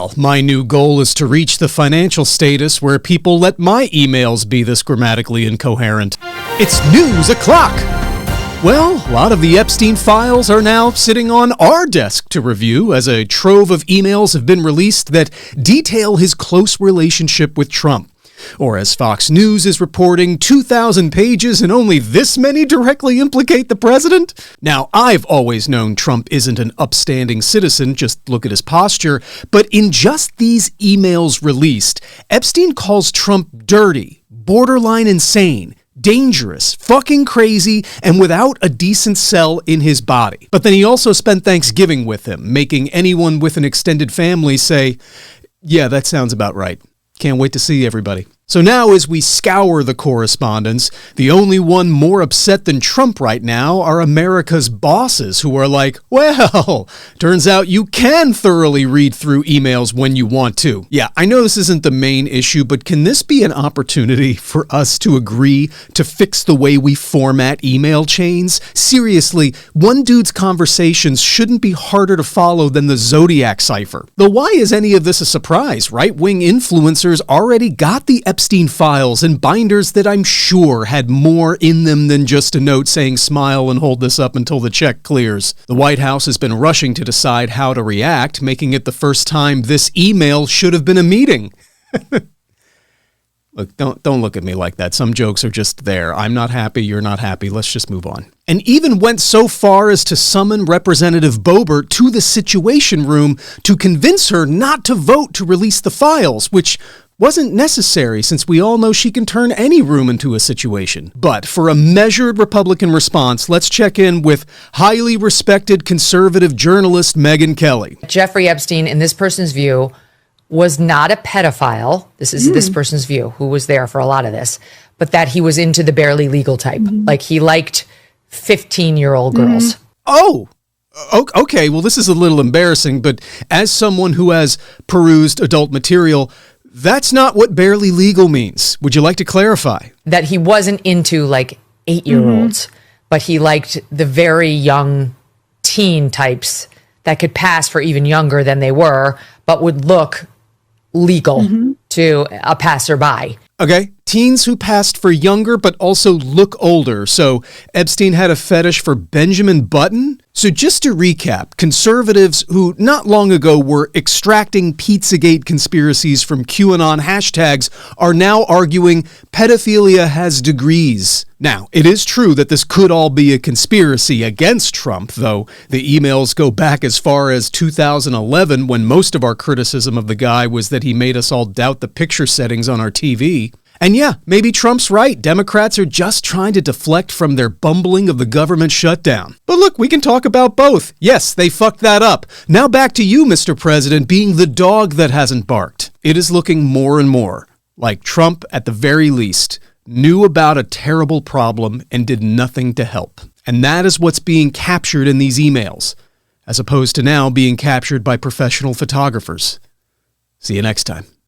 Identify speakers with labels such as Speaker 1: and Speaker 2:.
Speaker 1: Well, my new goal is to reach the financial status where people let my emails be this grammatically incoherent. It's news o'clock! Well, a lot of the Epstein files are now sitting on our desk to review as a trove of emails have been released that detail his close relationship with Trump. Or as Fox News is reporting, 2,000 pages and only this many directly implicate the president? Now, I've always known Trump isn't an upstanding citizen, just look at his posture, but in just these emails released, Epstein calls Trump dirty, borderline insane, dangerous, fucking crazy, and without a decent cell in his body. But then he also spent Thanksgiving with him, making anyone with an extended family say, yeah, that sounds about right. Can't wait to see everybody. So now as we scour the correspondence, the only one more upset than Trump right now are America's bosses who are like, well, turns out you can thoroughly read through emails when you want to. Yeah, I know this isn't the main issue, but can this be an opportunity for us to agree to fix the way we format email chains? Seriously, one dude's conversations shouldn't be harder to follow than the Zodiac cipher. Though why is any of this a surprise? Right-wing influencers already got the Epstein files and binders that I'm sure had more in them than just a note saying smile and hold this up until the check clears. The White House has been rushing to decide how to react, making it the first time this email should have been a meeting. Look, don't look at me like that. Some jokes are just there. I'm not happy, you're not happy, let's just move on. And even went so far as to summon Representative Boebert to the Situation Room to convince her not to vote to release the files, which wasn't necessary since we all know she can turn any room into a situation. But for a measured Republican response, let's check in with highly respected conservative journalist Megyn Kelly.
Speaker 2: Jeffrey Epstein, in this person's view, was not a pedophile. This is this person's view, who was there for a lot of this, but that he was into the barely legal type. Like he liked 15-year-old girls.
Speaker 1: Oh, okay. Well, this is a little embarrassing, but as someone who has perused adult material, that's not what barely legal means. Would you like to clarify?
Speaker 2: That he wasn't into like 8-year-olds, but he liked the very young teen types that could pass for even younger than they were, but would look legal to a passerby.
Speaker 1: Okay, teens who passed for younger but also look older. So Epstein had a fetish for Benjamin Button? So just to recap, conservatives who not long ago were extracting Pizzagate conspiracies from QAnon hashtags are now arguing pedophilia has degrees. Now, it is true that this could all be a conspiracy against Trump, though the emails go back as far as 2011 when most of our criticism of the guy was that he made us all doubt the picture settings on our TV. And yeah, maybe Trump's right. Democrats are just trying to deflect from their bumbling of the government shutdown. But look, we can talk about both. Yes, they fucked that up. Now back to you, Mr. President, being the dog that hasn't barked. It is looking more and more like Trump, at the very least, knew about a terrible problem and did nothing to help. And that is what's being captured in these emails, as opposed to now being captured by professional photographers. See you next time.